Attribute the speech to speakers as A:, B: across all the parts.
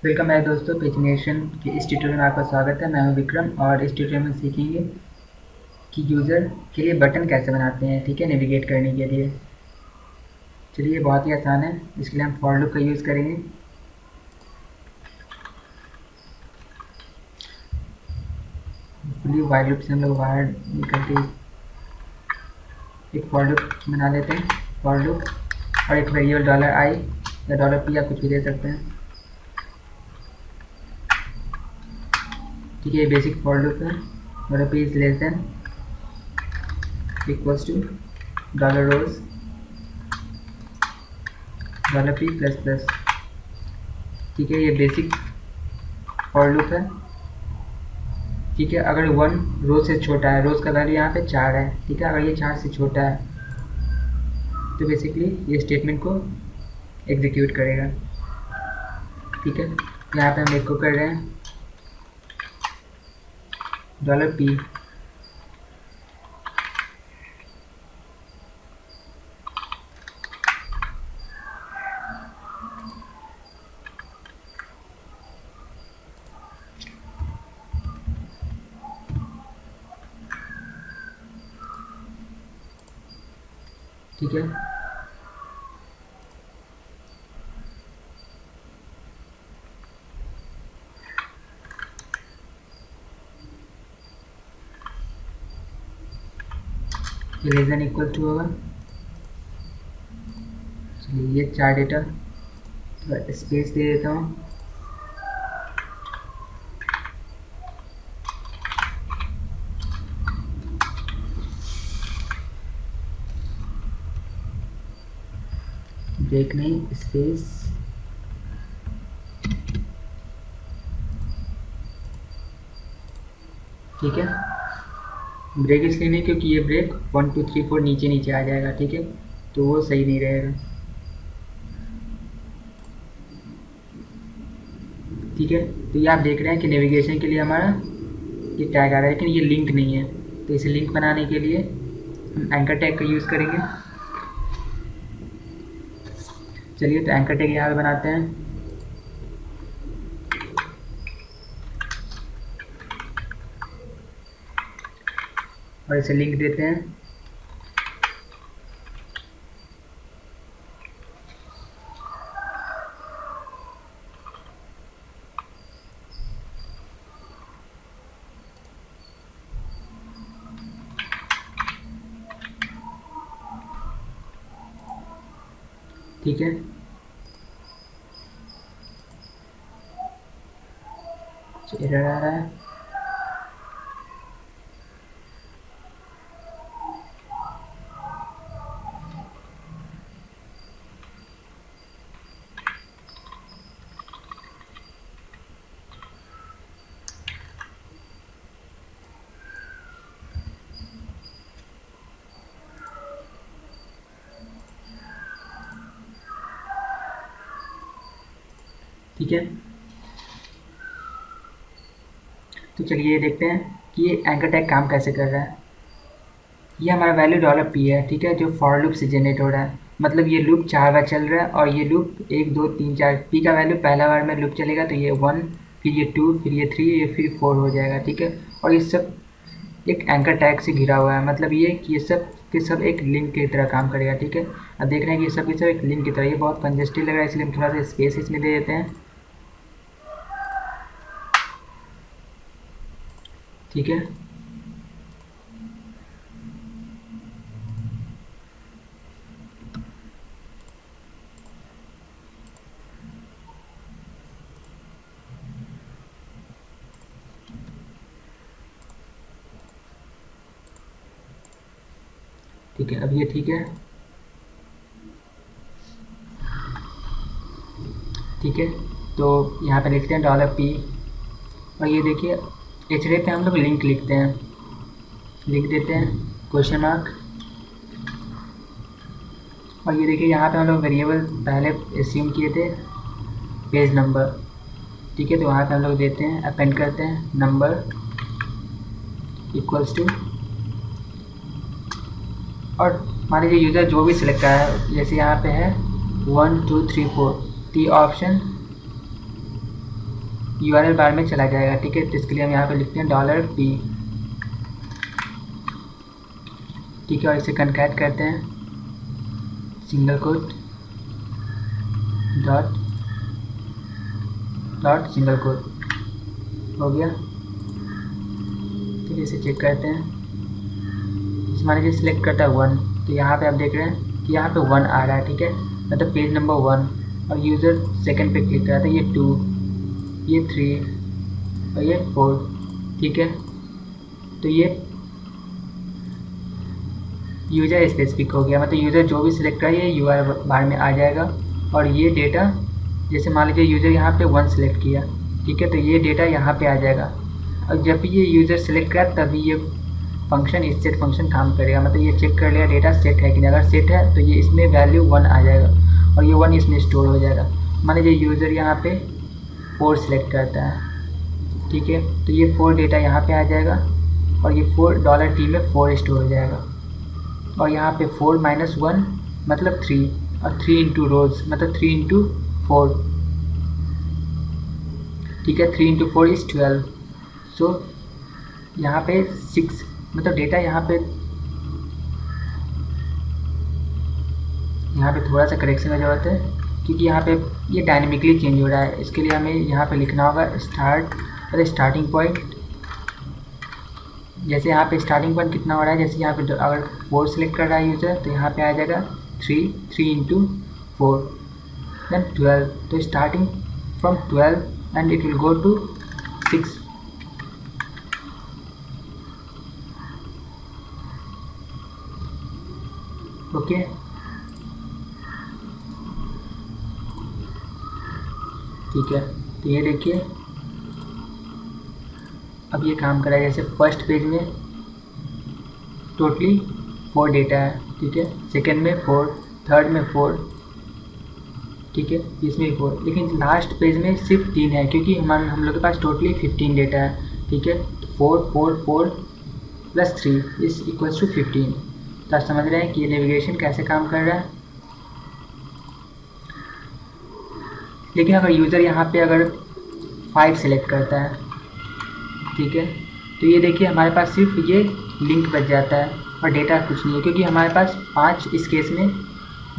A: Welcome है दोस्तों, pagination के इस ट्यूटोरियल में आपका स्वागत है। मैं हूं विक्रम और इस ट्यूटोरियल में सीखेंगे कि यूज़र के लिए बटन कैसे बनाते हैं। ठीक है, नेविगेट करने के लिए। चलिए, बहुत ही आसान है। इसके लिए हम फॉर लूप का यूज़ करेंगे। फुली वाइल लूप से हम लोग बाहर निकल के एक फॉर लूप बना लेते हैं। फॉर लूप और एक वेरिएबल $i या $p आप कुछ भी दे सकते हैं। ठीक है, ये बेसिक फॉर लूप है। $p is less than equals to $rows $p plus plus. ठीक है, ये बेसिक फॉर लूप है। ठीक है, अगर 1 रोज से छोटा है, रोज का वैल्यू यहाँ पे 4 है। ठीक है, अगर ये 4 से छोटा है तो बेसिकली ये स्टेटमेंट को एग्जीक्यूट करेगा। ठीक है, यहाँ पे हम एको कर रहे हैं $p। ठीक है, ये लेस देन इक्वल टू होगा। चलिए, ये 4 डेटा स्पेस दे देता हूँ। ब्रेक नहीं, स्पेस। ठीक है, ब्रेक इसलिए नहीं क्योंकि ये ब्रेक 1 2 3 4 नीचे नीचे आ जाएगा। ठीक है, तो वो सही नहीं रहेगा। ठीक है, तो ये आप देख रहे हैं कि नेविगेशन के लिए हमारा ये टैग आ रहा है, लेकिन ये लिंक नहीं है। तो इसे लिंक बनाने के लिए हम एंकर टैग का यूज़ करेंगे। चलिए, तो एंकर टैग यहाँ पे बनाते हैं। और इसे लिंक देते हैं। ठीक है, एरर आ रहा है। ठीक है, तो चलिए देखते हैं कि ये एंकर टैग काम कैसे कर रहा है। ये हमारा वैल्यू $p है। ठीक है, जो फॉर लूप से जनरेट हो रहा है। मतलब ये लूप 4 बार चल रहा है और ये लूप 1 2 3 4 p का वैल्यू पहला बार में लूप चलेगा तो ये 1, फिर ये 2, फिर ये 3, ये फिर 4 हो जाएगा। ठीक है, और ये सब एक एंकर टैग से घिरा हुआ है। मतलब ये कि ये सब के सब एक लिंक की तरह काम करेगा। ठीक है, अब देख रहे हैं कि ये सब के सब एक लिंक की तरह। ये बहुत कंजेस्टेड लग रहा है, इसलिए हम थोड़ा सा स्पेस इसमें दे देते हैं। ठीक है, ठीक है, अब ये ठीक है। ठीक है, तो यहाँ पे लिखते हैं $p और ये देखिए एचरे पे हम लोग लिंक लिखते हैं, लिख देते हैं क्वेश्चन मार्क। और ये देखिए यहाँ पे हम लोग वेरिएबल पहले एज्यूम किए थे पेज नंबर। ठीक है, तो वहाँ पे हम लोग देते हैं, अपेंड करते हैं नंबर इक्वल्स टू, और मान लीजिए यूज़र जो भी सिलेक्ट करा है, जैसे यहाँ पे है 1 2 3 4, टी ऑप्शन URL बार में चला जाएगा, ठीक है। तो इसके लिए हम यहाँ पे लिखते हैं $p, ठीक है, और इसे कनकैट करते हैं, single quote dot single quote, हो गया। ठीक है, इसे चेक करते हैं। इस मान लीजिए सिलेक्ट करता है 1, तो यहाँ पे आप देख रहे हैं कि यहाँ पे 1 आ रहा है, ठीक है, मतलब पेज नंबर 1। और यूज़र सेकंड पे क्लिक करा था, ये 2, ये 3 और ये 4, ठीक है। तो ये यूज़र स्पेसिफिक हो गया, मतलब यूज़र जो भी सिलेक्ट करे ये URL बार में आ जाएगा। और ये डेटा, जैसे मान लीजिए यूज़र यहाँ पे 1 सिलेक्ट किया, ठीक है, तो ये डेटा यहाँ पे आ जाएगा। और जब भी ये यूज़र सेलेक्ट करा तभी ये फंक्शन, इस सेट फंक्शन काम करेगा, मतलब ये चेक कर लेगा डेटा सेट है कि नहीं। अगर सेट है तो ये इसमें वैल्यू 1 आ जाएगा और ये 1 इसमें स्टोर हो जाएगा। मान लीजिए यूज़र यहाँ पे 4 सिलेक्ट करता है, ठीक है, तो ये 4 डेटा यहाँ पे आ जाएगा और ये $t में 4 स्टोर हो जाएगा। और यहाँ पे 4 - 1 मतलब 3, और 3 इंटू रोज मतलब 3 इंटू 4, ठीक है, 3 इंटू 4 इज़ 12। सो यहाँ पे 6, मतलब डेटा यहाँ पे थोड़ा सा करेक्शन की ज़रूरत है, क्योंकि यहाँ पे ये डायनेमिकली चेंज हो रहा है। इसके लिए हमें यहाँ पे लिखना होगा स्टार्टिंग पॉइंट। जैसे यहाँ पे स्टार्टिंग पॉइंट कितना हो रहा है, जैसे यहाँ पे अगर 4 सिलेक्ट कर रहा है यूज़र, तो यहाँ पे आ जाएगा 3 इंटू 4 देन 12। तो starting from 12 and it will go to 6। Okay, ठीक है। तो ये देखिए अब ये काम कर रहा है। जैसे फर्स्ट पेज में टोटली 4 डेटा है, ठीक है, सेकंड में 4, थर्ड में 4, ठीक है, इसमें 4, लेकिन लास्ट पेज में सिर्फ 3 है, क्योंकि हम लोग के पास टोटली 15 डेटा है, ठीक है। 4 4 4 + 3 इज इक्वल्स टू 15। तो आप समझ रहे हैं कि ये नेविगेशन कैसे काम कर रहा है। लेकिन अगर यूज़र यहाँ पे अगर 5 सेलेक्ट करता है, ठीक है, तो ये देखिए हमारे पास सिर्फ ये लिंक बच जाता है और डेटा कुछ नहीं है, क्योंकि हमारे पास 5 इस केस में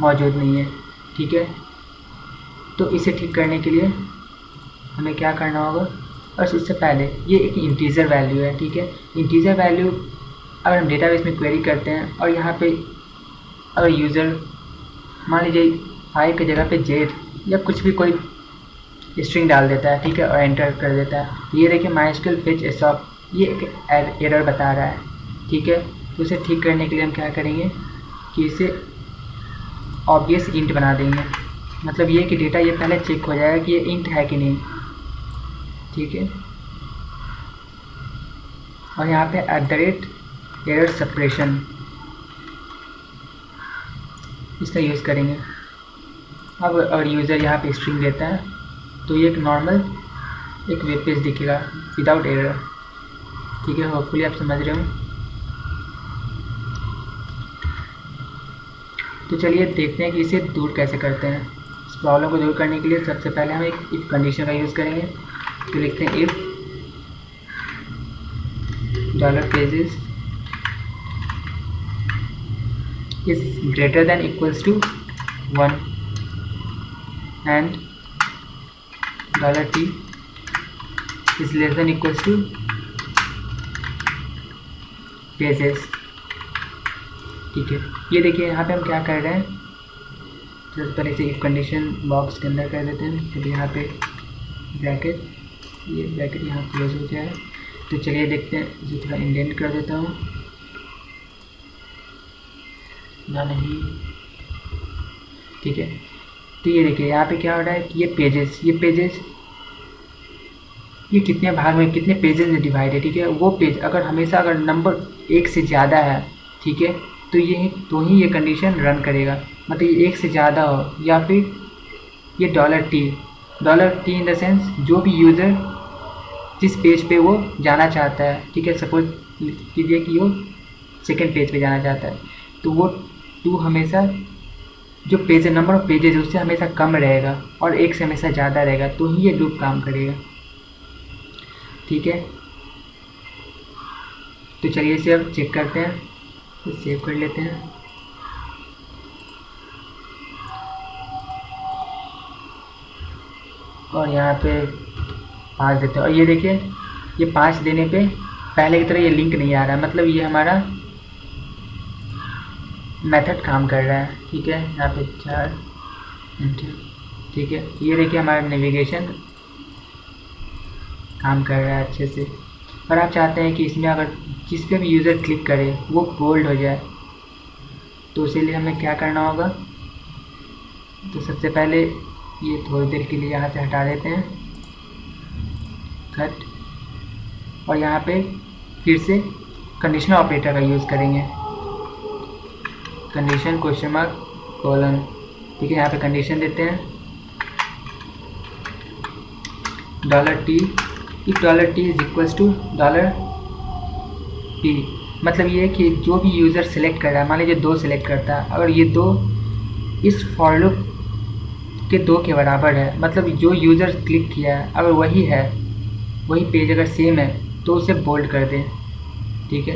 A: मौजूद नहीं है, ठीक है। तो इसे ठीक करने के लिए हमें क्या करना होगा, और इससे पहले ये एक इंटीजर वैल्यू है, ठीक है। इंटीजर वैल्यू अगर हम डेटाबेस में क्वेरी करते हैं और यहाँ पे अगर यूज़र मान लीजिए 5 की जगह पे Z या कुछ भी कोई स्ट्रिंग डाल देता है, ठीक है, और एंटर कर देता है, तो ये देखिए MySQL fetch ASOP ये एक एरर बता रहा है, ठीक है। तो इसे ठीक करने के लिए हम क्या करेंगे कि इसे ऑब्वियस इंट बना देंगे, मतलब ये कि डेटा ये पहले चेक हो जाएगा कि ये इंट है कि नहीं, ठीक है। और यहाँ पे @error separation इसका यूज़ करेंगे। अब अगर यूज़र यहाँ पे स्ट्रिंग देता है तो ये एक नॉर्मल एक वेब पेज दिखेगा विदाउट एरर, ठीक है। होपफुली आप समझ रहे हो। तो चलिए देखते हैं कि इसे दूर कैसे करते हैं। इस प्रॉब्लम को दूर करने के लिए सबसे पहले हम एक इफ़ कंडीशन का यूज़ करेंगे। तो लिखते हैं if $pages is greater than equals to 1 and $t is less than equals to pages, ठीक है। ये देखिए यहाँ पे हम क्या कर रहे हैं, सबसे पहले इसे इफ कंडीशन बॉक्स के अंदर कर देते हैं। तो यहाँ पे ब्रैकेट, ये ब्रैकेट यहाँ क्लोज हो गया है। तो चलिए देखते हैं, इसे थोड़ा इंडेंट कर देता हूँ ना, नहीं, ठीक है। तो ये देखिए यहाँ पे क्या हो रहा है कि ये पेजेस ये कितने भाग में कितने पेजेस में डिवाइड है, ठीक है। वो पेज अगर हमेशा अगर नंबर 1 से ज़्यादा है, ठीक है, तो ही ये कंडीशन रन करेगा, मतलब ये 1 से ज़्यादा हो, या फिर ये $t इन द सेंस जो भी यूज़र जिस पेज पे वो जाना चाहता है, ठीक है। सपोज कीजिए कि वो सेकेंड पेज पे जाना चाहता है, तो वो 2 हमेशा जो पेज नंबर ऑफ पेजेस उससे हमेशा कम रहेगा और 1 से हमेशा ज़्यादा रहेगा, तो ही ये लूप काम करेगा। ठीक है, तो चलिए इसे अब चेक करते हैं, तो सेव कर लेते हैं। और यहाँ पे 5 देते हैं, और ये देखिए ये 5 देने पे पहले की तरह ये लिंक नहीं आ रहा है, मतलब ये हमारा मेथड काम कर रहा है। ठीक है, यहाँ पे 4 एंटर। ठीक है, ये देखिए हमारा नेविगेशन काम कर रहा है अच्छे से। और आप चाहते हैं कि इसमें अगर जिस पे भी यूज़र क्लिक करे वो बोल्ड हो जाए, तो उसके लिए हमें क्या करना होगा, तो सबसे पहले ये थोड़ी देर के लिए यहाँ से हटा देते हैं, कट। और यहाँ पे फिर से कंडीशनल ऑपरेटर का यूज़ करेंगे, कंडीशन क्वेश्चन मार्क कॉलन। ठीक है, यहाँ पे कंडीशन देते हैं $t, if $t is equals to $p। मतलब ये है कि जो भी यूज़र सेलेक्ट कर रहा है, मान लीजिए 2 सेलेक्ट करता है, अगर ये 2 इस फॉर लूप के 2 के बराबर है, मतलब जो यूज़र क्लिक किया है अगर वही है, वही पेज अगर सेम है, तो उसे बोल्ड कर दें। ठीक है,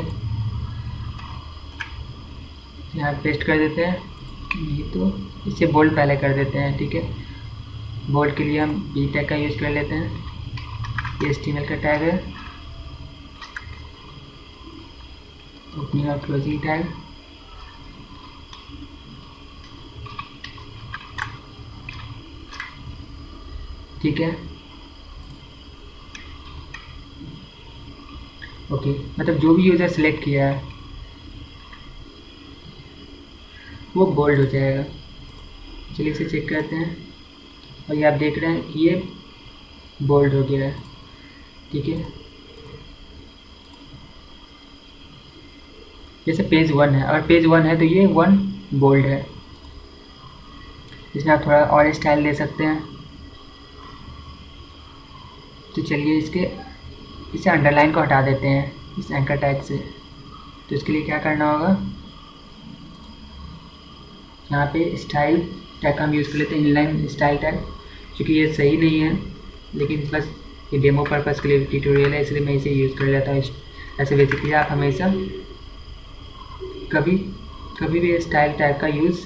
A: यहाँ पेस्ट कर देते हैं, नहीं तो इसे बोल्ड पहले कर देते हैं। ठीक है, बोल्ड के लिए हम बी टैग का यूज़ कर लेते हैं, ये HTML का टैग है, ओपनिंग और क्लोजिंग टैग। ठीक है, ओके, मतलब जो भी यूज़र सेलेक्ट किया है वो बोल्ड हो जाएगा। चलिए इसे चेक करते हैं, और ये आप देख रहे हैं कि ये बोल्ड हो गया है। ठीक है, जैसे पेज 1 है, अगर पेज 1 है तो ये 1 बोल्ड है। इसमें आप थोड़ा और स्टाइल दे सकते हैं। तो चलिए इसे अंडरलाइन को हटा देते हैं इस एंकर टैग से। तो इसके लिए क्या करना होगा, यहाँ पे स्टाइल टैग का हम यूज़ कर लेते हैं, इनलाइन स्टाइल टैग। क्योंकि ये सही नहीं है, लेकिन बस ये डेमो पर्पज़ के लिए ट्यूटोरियल है, इसलिए मैं इसे यूज़ कर लेता हूँ। ऐसे बेसिकली आप हमेशा कभी भी स्टाइल टैग का यूज़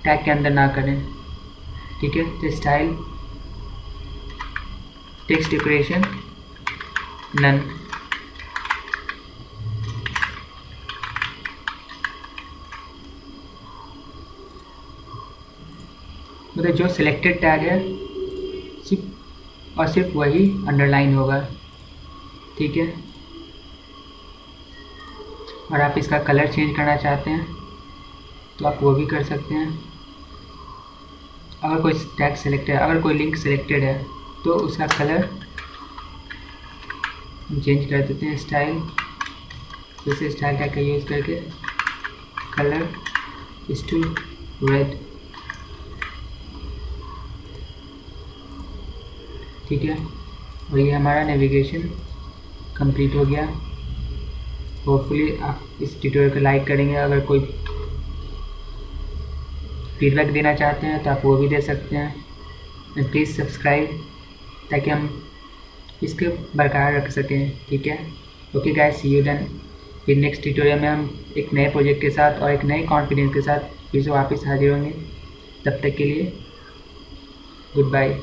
A: टैग के अंदर ना करें। ठीक है, तो स्टाइल टेक्स्ट डेकोरेशन नन। मतलब जो सिलेक्टेड टैग है सिर्फ वही अंडरलाइन होगा। ठीक है, और आप इसका कलर चेंज करना चाहते हैं तो आप वो भी कर सकते हैं। अगर कोई टैग सेलेक्टेड, अगर कोई लिंक सेलेक्टेड है तो उसका कलर चेंज कर देते हैं, स्टाइल, जैसे स्टाइल टैग का यूज़ करके कलर इज टू रेड। ठीक है, और ये हमारा नेविगेशन कंप्लीट हो गया। होपफुली आप इस ट्यूटोरियल को लाइक करेंगे। अगर कोई फीडबैक देना चाहते हैं तो आप वो भी दे सकते हैं। प्लीज़ सब्सक्राइब ताकि हम इसके बरकरार रख सकें। ठीक है, okay guys, see you done. फिर नेक्स्ट ट्यूटोरियल में हम एक नए प्रोजेक्ट के साथ और एक नए कॉन्फिडेंस के साथ फिर से वापस हाजिर होंगे। तब तक के लिए गुड बाय।